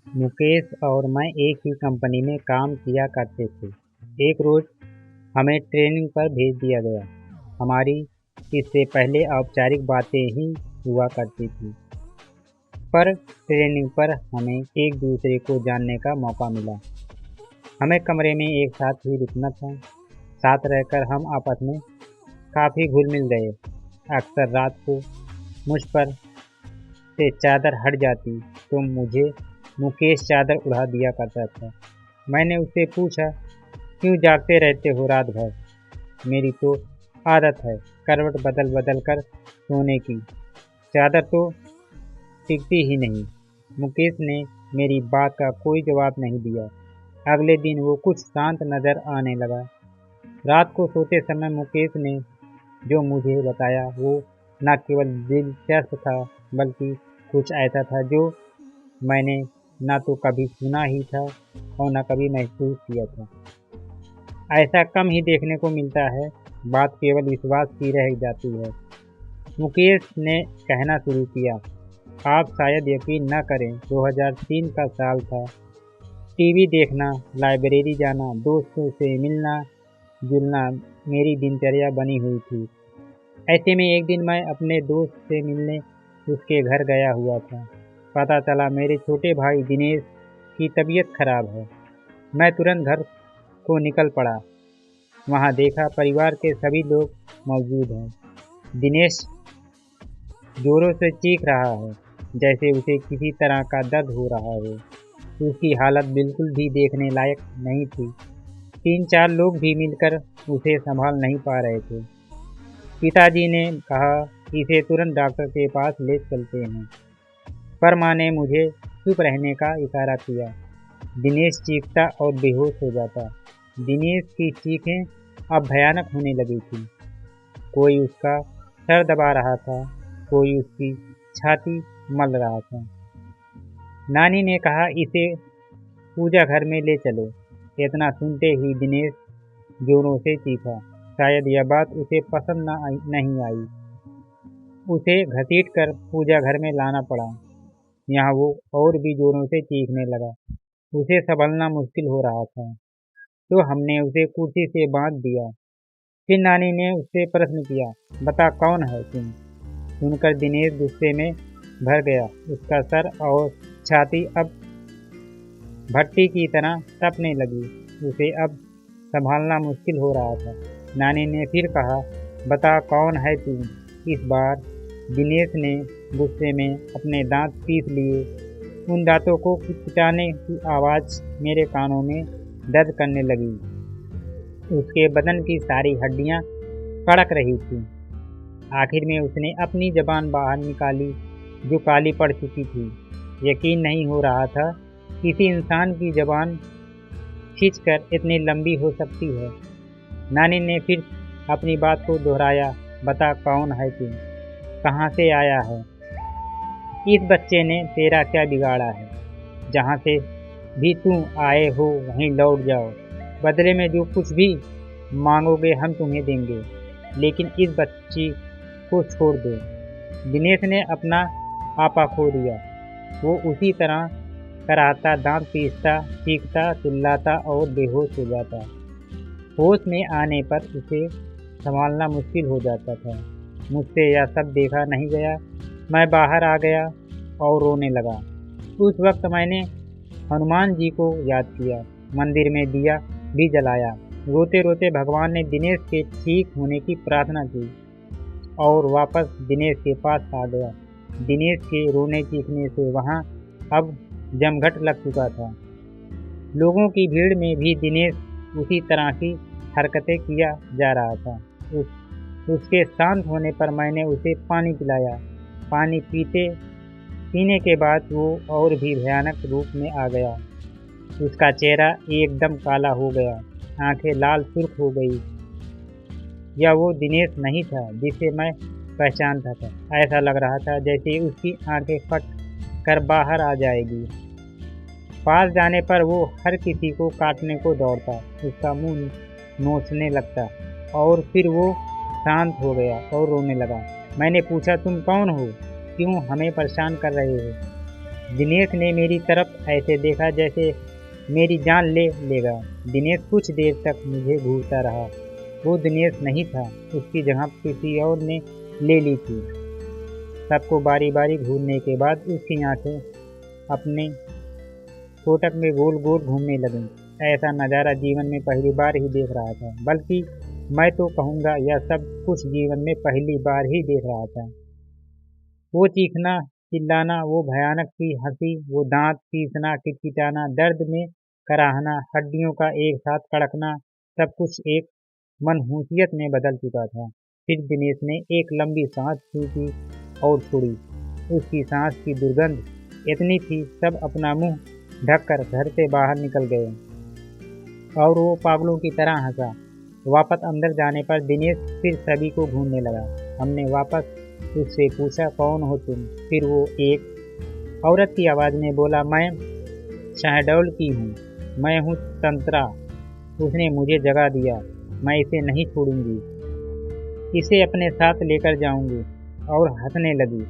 मुकेश और मैं एक ही कंपनी में काम किया करते थे। एक रोज़ हमें ट्रेनिंग पर भेज दिया गया। हमारी इससे पहले औपचारिक बातें ही हुआ करती थी, पर ट्रेनिंग पर हमें एक दूसरे को जानने का मौका मिला। हमें कमरे में एक साथ ही रुकना था। साथ रहकर हम आपस में काफ़ी घुल मिल गए। अक्सर रात को मुझ पर से चादर हट जाती तो मुझे मुकेश चादर उड़ा दिया करता था। मैंने उससे पूछा, क्यों जागते रहते हो रात भर? मेरी तो आदत है करवट बदल बदल कर सोने की, चादर तो टिकती ही नहीं। मुकेश ने मेरी बात का कोई जवाब नहीं दिया। अगले दिन वो कुछ शांत नज़र आने लगा। रात को सोते समय मुकेश ने जो मुझे बताया वो न केवल दिलचस्प था, बल्कि कुछ ऐसा था जो मैंने ना तो कभी सुना ही था और न कभी महसूस किया था। ऐसा कम ही देखने को मिलता है। बात केवल विश्वास की रह जाती है। मुकेश ने कहना शुरू किया, आप शायद यकीन न करें, 2003 का साल था। टीवी देखना, लाइब्रेरी जाना, दोस्तों से मिलना जुलना मेरी दिनचर्या बनी हुई थी। ऐसे में एक दिन मैं अपने दोस्त से मिलने उसके घर गया हुआ था। पता चला मेरे छोटे भाई दिनेश की तबीयत खराब है। मैं तुरंत घर को निकल पड़ा। वहाँ देखा परिवार के सभी लोग मौजूद हैं। दिनेश जोरों से चीख रहा है, जैसे उसे किसी तरह का दर्द हो रहा हो। उसकी हालत बिल्कुल भी देखने लायक नहीं थी। 3-4 लोग भी मिलकर उसे संभाल नहीं पा रहे थे। पिताजी ने कहा, इसे तुरंत डॉक्टर के पास ले चलते हैं, पर माँ ने मुझे चुप रहने का इशारा किया। दिनेश चीखता और बेहोश हो जाता। दिनेश की चीखें अब भयानक होने लगी थी। कोई उसका सर दबा रहा था, कोई उसकी छाती मल रहा था। नानी ने कहा, इसे पूजा घर में ले चलो। इतना सुनते ही दिनेश जोरों से चीखा। शायद यह बात उसे पसंद नहीं आई। उसे घसीट कर पूजा घर में लाना पड़ा। यहाँ वो और भी जोरों से चीखने लगा। उसे संभलना मुश्किल हो रहा था, तो हमने उसे कुर्सी से बांध दिया। फिर नानी ने उससे प्रश्न किया, बता कौन है तुम? सुनकर दिनेश गुस्से में भर गया। उसका सर और छाती अब भट्टी की तरह तपने लगी। उसे अब संभालना मुश्किल हो रहा था। नानी ने फिर कहा, बता कौन है तुम? इस बार दिनेश ने गुस्से में अपने दांत पीस लिए। उन दांतों को किटकिटाने की आवाज़ मेरे कानों में दर्द करने लगी। उसके बदन की सारी हड्डियां कड़क रही थीं। आखिर में उसने अपनी जबान बाहर निकाली, जो काली पड़ चुकी थी। यकीन नहीं हो रहा था किसी इंसान की जबान खींचकर इतनी लंबी हो सकती है। नानी ने फिर अपनी बात को दोहराया, बता कौन है तुम? कहाँ से आया है? इस बच्चे ने तेरा क्या बिगाड़ा है? जहाँ से भी तुम आए हो वहीं लौट जाओ। बदले में जो कुछ भी मांगोगे हम तुम्हें देंगे, लेकिन इस बच्ची को छोड़ दो। दिनेश ने अपना आपा खो दिया। वो उसी तरह कराहता, दांत पीसता, चीखता, चिल्लाता और बेहोश हो जाता। होश में आने पर उसे संभालना मुश्किल हो जाता था। मुझसे यह सब देखा नहीं गया। मैं बाहर आ गया और रोने लगा। उस वक्त मैंने हनुमान जी को याद किया, मंदिर में दिया भी जलाया। रोते रोते भगवान ने दिनेश के ठीक होने की प्रार्थना की और वापस दिनेश के पास आ गया। दिनेश के रोने चीखने से वहाँ अब जमघट लग चुका था। लोगों की भीड़ में भी दिनेश उसी तरह की हरकतें किया जा रहा था। उसके शांत होने पर मैंने उसे पानी पिलाया। पानी पीने के बाद वो और भी भयानक रूप में आ गया। उसका चेहरा एकदम काला हो गया, आंखें लाल सुर्ख हो गई। यह वो दिनेश नहीं था जिसे मैं पहचानता था। ऐसा लग रहा था जैसे उसकी आंखें फट कर बाहर आ जाएगी। पास जाने पर वो हर किसी को काटने को दौड़ता, उसका मुंह नोचने लगता और फिर वो शांत हो गया और रोने लगा। मैंने पूछा, तुम कौन हो? क्यों हमें परेशान कर रहे हो? दिनेश ने मेरी तरफ ऐसे देखा जैसे मेरी जान ले लेगा। दिनेश कुछ देर तक मुझे घूरता रहा। वो दिनेश नहीं था, उसकी जगह किसी और ने ले ली थी। सबको बारी बारी घूरने के बाद उसकी आंखें अपने कोटक में गोल गोल घूमने लगीं। ऐसा नज़ारा जीवन में पहली बार ही देख रहा था, बल्कि मैं तो कहूँगा यह सब कुछ जीवन में पहली बार ही देख रहा था। वो चीखना, चिल्लाना, वो भयानक सी हंसी, वो दांत पीसना, किटकिटाना, दर्द में कराहना, हड्डियों का एक साथ कड़कना, सब कुछ एक मनहूसियत में बदल चुका था। फिर दिनेश ने एक लंबी सांस खींची और छोड़ी। उसकी सांस की दुर्गंध इतनी थी, सब अपना मुंह ढककर घर से बाहर निकल गए और वो पागलों की तरह हंसा। वापस अंदर जाने पर दिनेश फिर सभी को घूरने लगा। हमने वापस उससे पूछा, कौन हो तुम? फिर वो एक औरत की आवाज़ में बोला, मैं शहडोल की हूँ, मैं हूँ संतरा। उसने मुझे जगा दिया, मैं इसे नहीं छोड़ूंगी, इसे अपने साथ लेकर जाऊंगी। और हंसने लगी।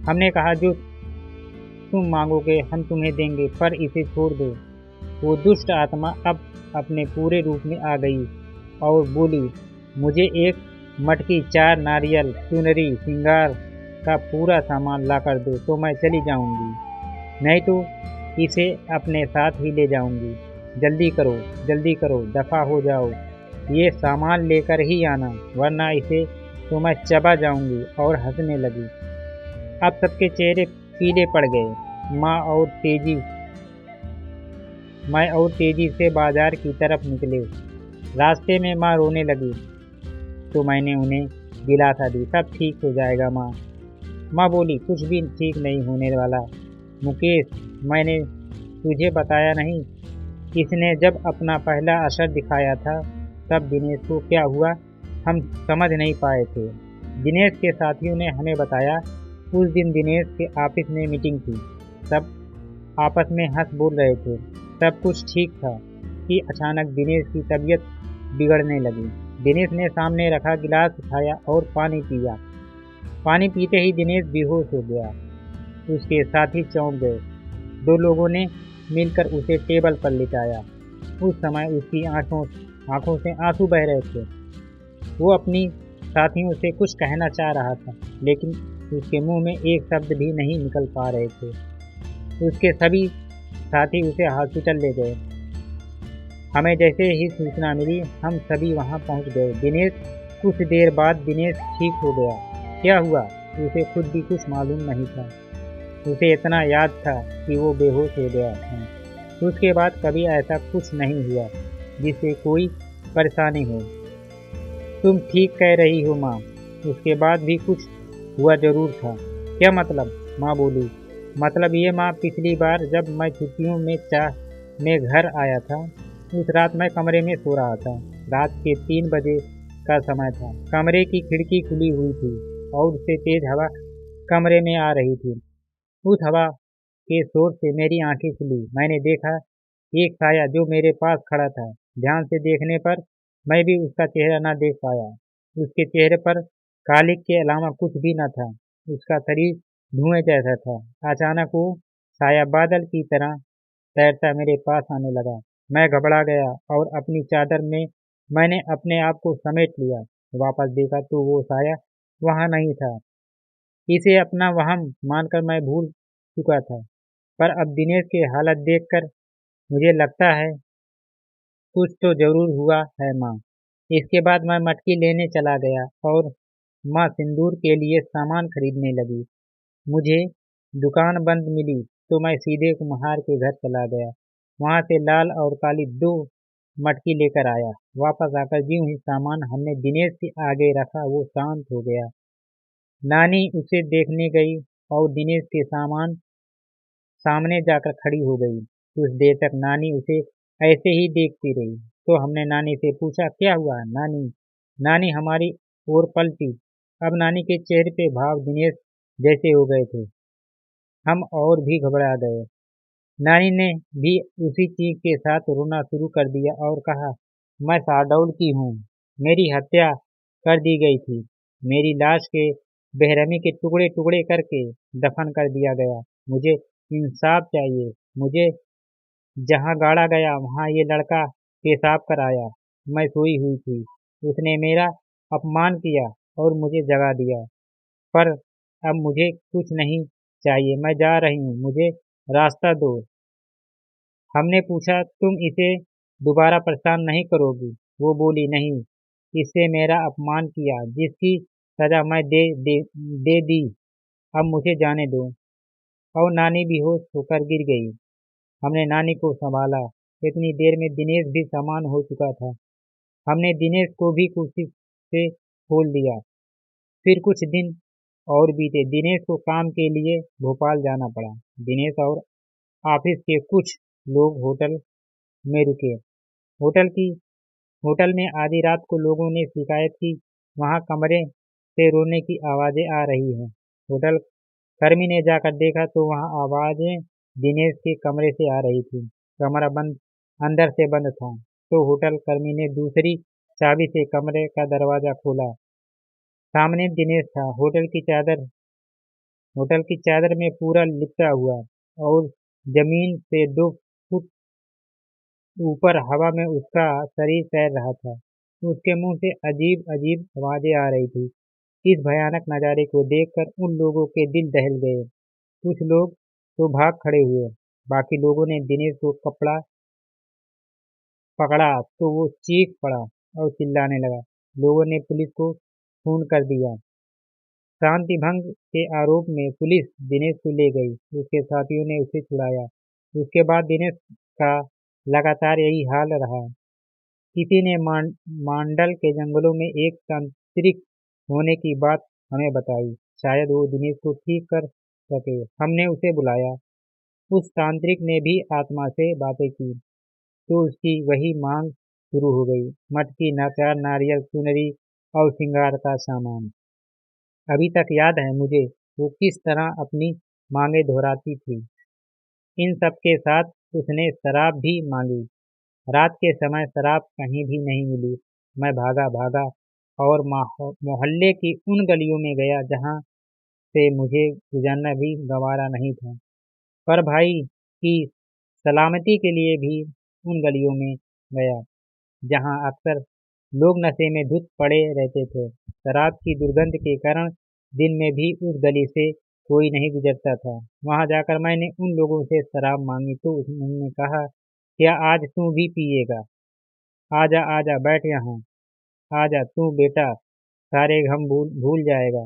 हमने कहा, जो तुम मांगोगे हम तुम्हें देंगे, पर इसे छोड़ दो। वो दुष्ट आत्मा अब अपने पूरे रूप में आ गई और बोली, मुझे एक मटकी, 4 नारियल, चुनरी, श्रृंगार का पूरा सामान ला कर दो तो मैं चली जाऊंगी, नहीं तो इसे अपने साथ ही ले जाऊंगी। जल्दी करो, दफा हो जाओ, ये सामान लेकर ही आना, वरना इसे तो मैं चबा जाऊंगी। और हंसने लगी। अब सबके चेहरे पीले पड़ गए। मैं और तेजी से बाजार की तरफ निकले। रास्ते में माँ रोने लगी तो मैंने उन्हें दिलासा दी, सब ठीक हो जाएगा माँ। माँ बोली, कुछ भी ठीक नहीं होने वाला मुकेश, मैंने तुझे बताया नहीं, इसने जब अपना पहला असर दिखाया था तब दिनेश को क्या हुआ हम समझ नहीं पाए थे। दिनेश के साथियों ने हमें बताया, उस दिन दिनेश के ऑफिस में मीटिंग थी। सब आपस में हंस बोल रहे थे, सब कुछ ठीक था कि अचानक दिनेश की तबीयत बिगड़ने लगी। दिनेश ने सामने रखा गिलास उठाया और पानी पिया। पानी पीते ही दिनेश बेहोश हो गया। उसके साथी चौंक गए। 2 लोगों ने मिलकर उसे टेबल पर लिटाया। उस समय उसकी आंखों से आंसू बह रहे थे। वो अपनी साथियों से कुछ कहना चाह रहा था, लेकिन उसके मुंह में एक शब्द भी नहीं निकल पा रहे थे। उसके सभी साथी उसे हॉस्पिटल ले गए। हमें जैसे ही सूचना मिली हम सभी वहां पहुंच गए। कुछ देर बाद दिनेश ठीक हो गया। क्या हुआ उसे खुद भी कुछ मालूम नहीं था। उसे इतना याद था कि वो बेहोश हो गया था। उसके बाद कभी ऐसा कुछ नहीं हुआ जिससे कोई परेशानी हो। तुम ठीक कह रही हो माँ, उसके बाद भी कुछ हुआ जरूर था। क्या मतलब? माँ बोली, मतलब ये माँ, पिछली बार जब मैं छुट्टियों में घर आया था, उस रात मैं कमरे में सो रहा था। रात के 3 बजे का समय था। कमरे की खिड़की खुली हुई थी और उससे तेज हवा कमरे में आ रही थी। उस हवा के शोर से मेरी आंखें खुली। मैंने देखा एक साया जो मेरे पास खड़ा था। ध्यान से देखने पर मैं भी उसका चेहरा न देख पाया। उसके चेहरे पर कालिक के अलावा कुछ भी न था। उसका शरीर धुएं जैसा था। अचानक वो साया बादल की तरह तैरता मेरे पास आने लगा। मैं घबरा गया और अपनी चादर में मैंने अपने आप को समेट लिया। वापस देखा तो वो साया वहां नहीं था। इसे अपना वहम मानकर मैं भूल चुका था, पर अब दिनेश की हालत देखकर मुझे लगता है कुछ तो जरूर हुआ है माँ। इसके बाद मैं मटकी लेने चला गया और माँ सिंदूर के लिए सामान खरीदने लगी। मुझे दुकान बंद मिली तो मैं सीधे कुम्हार के घर चला गया। वहां से लाल और काली 2 मटकी लेकर आया। वापस आकर ज्यों ही सामान हमने दिनेश के आगे रखा वो शांत हो गया। नानी उसे देखने गई और दिनेश के सामने जाकर खड़ी हो गई। कुछ देर तक नानी उसे ऐसे ही देखती रही। तो हमने नानी से पूछा, क्या हुआ नानी? नानी हमारी ओर पलटी। अब नानी के चेहरे पे भाव दिनेश जैसे हो गए थे। हम और भी घबरा गए। नानी ने भी उसी चीख के साथ रोना शुरू कर दिया और कहा, मैं शाहडोल की हूँ, मेरी हत्या कर दी गई थी, मेरी लाश के बेरहमी के टुकड़े टुकड़े करके दफन कर दिया गया, मुझे इंसाफ चाहिए मुझे। जहाँ गाड़ा गया वहाँ ये लड़का पेशाब कराया। मैं सोई हुई थी, उसने मेरा अपमान किया और मुझे जगा दिया। पर अब मुझे कुछ नहीं चाहिए, मैं जा रही हूँ, मुझे रास्ता दो। हमने पूछा, तुम इसे दोबारा परेशान नहीं करोगी? वो बोली, नहीं, इससे मेरा अपमान किया, जिसकी सजा मैं दे दी। अब मुझे जाने दो। और नानी बेहोश होकर गिर गई। हमने नानी को संभाला। इतनी देर में दिनेश भी सामान हो चुका था। हमने दिनेश को भी कुर्सी से खोल दिया। फिर कुछ दिन और बीते। दिनेश को काम के लिए भोपाल जाना पड़ा। दिनेश और ऑफिस के कुछ लोग होटल में रुके। होटल की होटल में आधी रात को लोगों ने शिकायत की, वहां कमरे से रोने की आवाजें आ रही हैं। होटल कर्मी ने जाकर देखा तो वहां आवाजें दिनेश के कमरे से आ रही थी। कमरा बंद, अंदर से बंद था। तो होटल कर्मी ने दूसरी चाबी से कमरे का दरवाजा खोला। सामने दिनेश था, होटल की चादर में पूरा लिपटा हुआ, और जमीन से 2 फुट ऊपर हवा में उसका शरीर तैर रहा था। उसके मुंह से अजीब अजीब आवाजें आ रही थी। इस भयानक नज़ारे को देखकर उन लोगों के दिल दहल गए। कुछ लोग तो भाग खड़े हुए। बाकी लोगों ने दिनेश को पकड़ा तो वो चीख पड़ा और चिल्लाने लगा। लोगों ने पुलिस को फोन कर दिया। शांति भंग के आरोप में पुलिस दिनेश को ले गई। उसके साथियों ने उसे छुड़ाया। उसके बाद दिनेश का लगातार यही हाल रहा। किसी ने मांडल के जंगलों में एक तांत्रिक होने की बात हमें बताई। शायद वो दिनेश को ठीक कर सके। हमने उसे बुलाया। उस तांत्रिक ने भी आत्मा से बातें की तो उसकी वही मांग शुरू हो गई। मटकी, नाचार, नारियल, चुनरी और श्रृंगार का सामान। अभी तक याद है मुझे वो किस तरह अपनी मांगे दोहराती थी। इन सब के साथ उसने शराब भी मांगी। रात के समय शराब कहीं भी नहीं मिली। मैं भागा भागा और मोहल्ले की उन गलियों में गया जहाँ से मुझे गुजरना भी गंवारा नहीं था। पर भाई की सलामती के लिए भी उन गलियों में गया जहाँ अक्सर लोग नशे में धुत पड़े रहते थे। शराब की दुर्गंध के कारण दिन में भी उस गली से कोई नहीं गुजरता था। वहां जाकर मैंने उन लोगों से शराब मांगी तो उन्होंने कहा, क्या आज तू भी पिएगा? आजा आजा, बैठ यहाँ। आजा तू बेटा, सारे गम भूल जाएगा।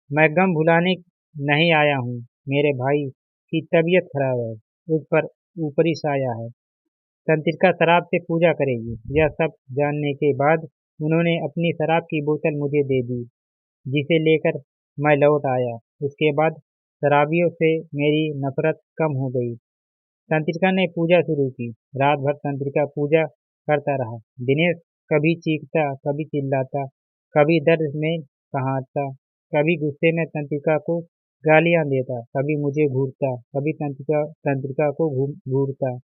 मैं गम भुलाने नहीं आया हूँ। मेरे भाई की तबीयत खराब है, उस पर ऊपरी साया है। तंत्रिका शराब से पूजा करेगी। यह सब जानने के बाद उन्होंने अपनी शराब की बोतल मुझे दे दी, जिसे लेकर मैं लौट आया। उसके बाद शराबियों से मेरी नफरत कम हो गई। तंत्रिका ने पूजा शुरू की। रात भर तंत्रिका पूजा करता रहा। दिनेश कभी चीखता, कभी चिल्लाता, कभी दर्द में कहाता, कभी गुस्से में तंत्रिका को गालियां देता, कभी मुझे घूरता, कभी तंत्रिका को घूरता।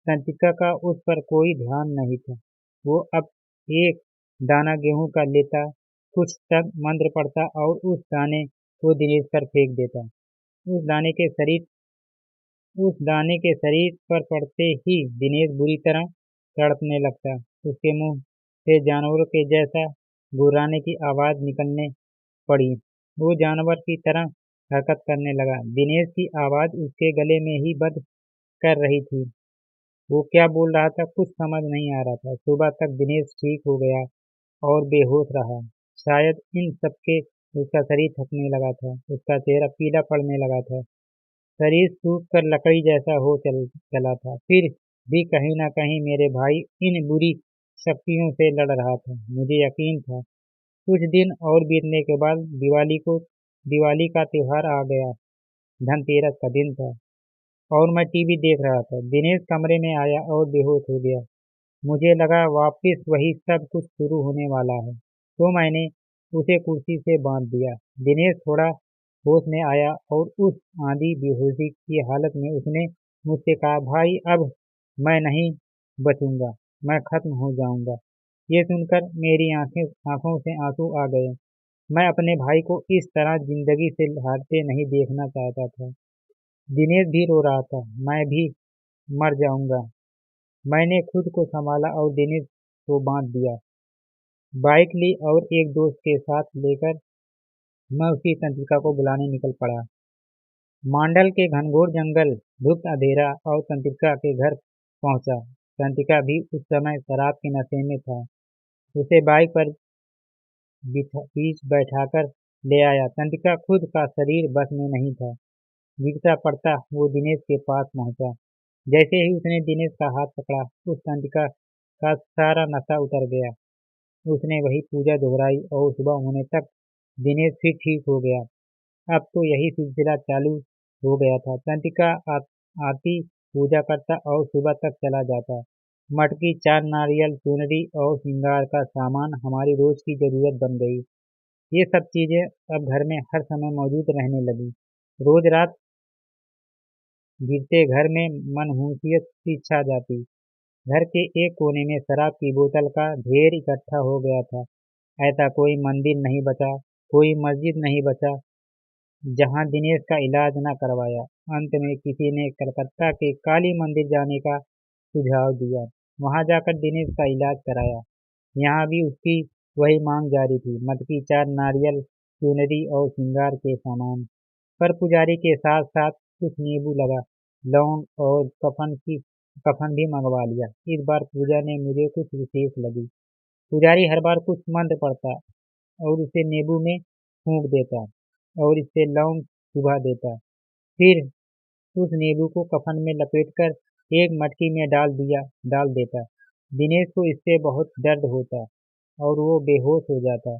तंत्रिका का उस पर कोई ध्यान नहीं था। वो अब एक दाना गेहूं का लेता, कुछ तक मंत्र पढ़ता और उस दाने को दिनेश पर फेंक देता। उस दाने के शरीर उस दाने के शरीर पर पड़ते ही दिनेश बुरी तरह तड़पने लगता। उसके मुंह से जानवरों के जैसा गुर्राने की आवाज निकलने पड़ी। वो जानवर की तरह हरकत करने लगा। दिनेश की आवाज उसके गले में ही बंद कर रही थी। वो क्या बोल रहा था कुछ समझ नहीं आ रहा था। सुबह तक दिनेश ठीक हो गया और बेहोश रहा। शायद इन सबके उसका शरीर थकने लगा था, उसका चेहरा पीला पड़ने लगा था, शरीर सूख कर लकड़ी जैसा हो चला था। फिर भी कहीं न कहीं मेरे भाई इन बुरी शक्तियों से लड़ रहा था। मुझे यकीन था कुछ दिन और बीतने के बाद दिवाली का त्योहार आ गया। धनतेरस का दिन था और मैं टीवी देख रहा था। दिनेश कमरे में आया और बेहोश हो गया। मुझे लगा वापस वही सब कुछ शुरू होने वाला है, तो मैंने उसे कुर्सी से बांध दिया। दिनेश थोड़ा होश में आया और उस आंधी बेहोशी की हालत में उसने मुझसे कहा, भाई अब मैं नहीं बचूंगा, मैं खत्म हो जाऊंगा। ये सुनकर मेरी आंखों से आंसू आ गए। मैं अपने भाई को इस तरह जिंदगी से हारते नहीं देखना चाहता था। दिनेश भी रो रहा था। मैं भी मर जाऊंगा। मैंने खुद को संभाला और दिनेश को बांध दिया। बाइक ली और एक दोस्त के साथ लेकर मैं उसी तंत्रिका को बुलाने निकल पड़ा। मांडल के घनघोर जंगल, धुप्त अंधेरा और तंत्रिका के घर पहुंचा। तंत्रिका भी उस समय शराब के नशे में था। उसे बाइक पर बीच बैठाकर ले आया। तंत्रिका खुद का शरीर बस में नहीं था। गिरता पड़ता वो दिनेश के पास पहुंचा। जैसे ही उसने दिनेश का हाथ पकड़ा, उस तंत्रिका का सारा नशा उतर गया। उसने वही पूजा दोहराई और सुबह होने तक दिनेश फिर ठीक हो गया। अब तो यही सिलसिला चालू हो गया था। तंत्रिका आती, पूजा करता और सुबह तक चला जाता। मटकी, चार नारियल, चुनरी और श्रृंगार का सामान हमारी रोज की जरूरत बन गई। ये सब चीजें अब घर में हर समय मौजूद रहने लगी। रोज रात गिरते घर में मनहूसियत सी छा जाती। घर के एक कोने में शराब की बोतल का ढेर इकट्ठा हो गया था। ऐसा कोई मंदिर नहीं बचा, कोई मस्जिद नहीं बचा जहां दिनेश का इलाज न करवाया। अंत में किसी ने कलकत्ता के काली मंदिर जाने का सुझाव दिया। वहां जाकर दिनेश का इलाज कराया। यहाँ भी उसकी वही मांग जारी थी, मटकी, चार नारियल, चुनरी और श्रृंगार के सामान। पर पुजारी के साथ साथ कुछ नींबू लगा, लौंग और कफन भी मंगवा लिया। इस बार पूजा ने मुझे कुछ विशेष लगी। पुजारी हर बार कुछ मंत्र पढ़ता और उसे नींबू में फूंक देता और इससे लौंग चुभा देता। फिर उस नींबू को कफन में लपेटकर एक मटकी में डाल देता। दिनेश को इससे बहुत दर्द होता और वो बेहोश हो जाता।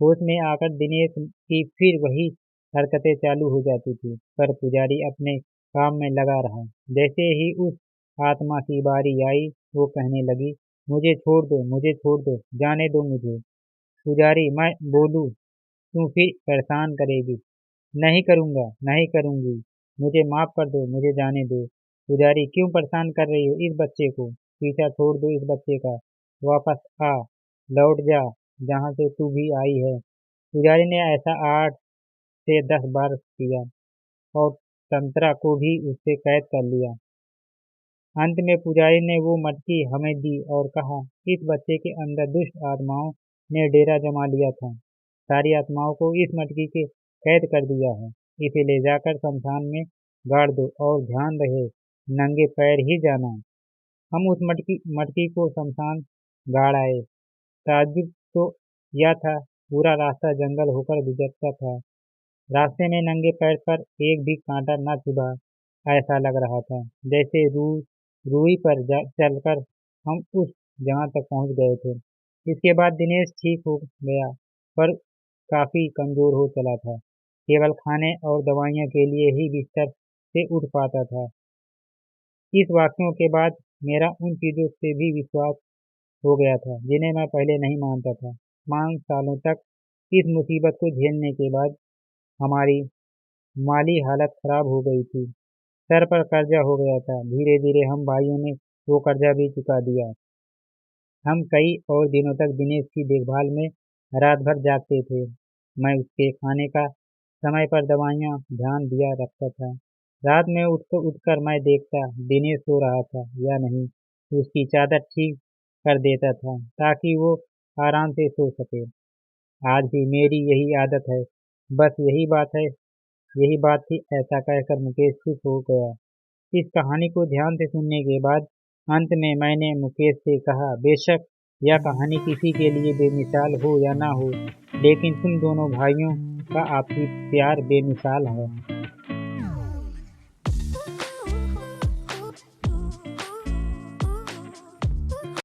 होश में आकर दिनेश की फिर वही हरकतें चालू हो जाती थी। पर पुजारी अपने काम में लगा रहा। जैसे ही उस आत्मा की बारी आई, वो कहने लगी, मुझे छोड़ दो, मुझे छोड़ दो, जाने दो मुझे। पुजारी, मैं बोलूं, तू फिर परेशान करेगी। नहीं करूंगा, नहीं करूंगी, मुझे माफ कर दो, मुझे जाने दो। पुजारी, क्यों परेशान कर रही हो इस बच्चे को? पीछा छोड़ दो इस बच्चे का। वापस आ, लौट जा जहां से तू भी आई है। पुजारी ने ऐसा 8 से 10 बार किया और तंत्रा को भी उससे कैद कर लिया। अंत में पुजारी ने वो मटकी हमें दी और कहा, इस बच्चे के अंदर दुष्ट आत्माओं ने डेरा जमा लिया था। सारी आत्माओं को इस मटकी के कैद कर दिया है। इसे ले जाकर शमशान में गाड़ दो और ध्यान रहे, नंगे पैर ही जाना। हम उस मटकी को शमशान गाड़ आए। ताज्जुब तो यह था, पूरा रास्ता जंगल होकर गुजरता था। रास्ते में नंगे पैर पर एक भी कांटा न चुभा। ऐसा लग रहा था जैसे रूई पर चलकर हम उस जगह तक पहुंच गए थे। इसके बाद दिनेश ठीक हो गया, पर काफी कमजोर हो चला था। केवल खाने और दवाइयों के लिए ही बिस्तर से उठ पाता था। इस वाक्यों के बाद मेरा उन चीजों से भी विश्वास हो गया था जिन्हें मैं पहले नहीं मानता था। 5 सालों तक इस मुसीबत को झेलने के बाद हमारी माली हालत खराब हो गई थी। सर पर कर्जा हो गया था। धीरे धीरे हम भाइयों ने वो कर्जा भी चुका दिया। हम कई और दिनों तक दिनेश की देखभाल में रात भर जागते थे। मैं उसके खाने का, समय पर दवाइयाँ ध्यान दिया रखता था। रात में उठकर मैं देखता दिनेश सो रहा था या नहीं। उसकी चादर ठीक कर देता था ताकि वो आराम से सो सके। आज भी मेरी यही आदत है। बस यही बात थी, ऐसा कहकर मुकेश चुप हो गया। इस कहानी को ध्यान से सुनने के बाद अंत में मैंने मुकेश से कहा, बेशक यह कहानी किसी के लिए बेमिसाल हो या ना हो, लेकिन तुम दोनों भाइयों का आपसी प्यार बेमिसाल है।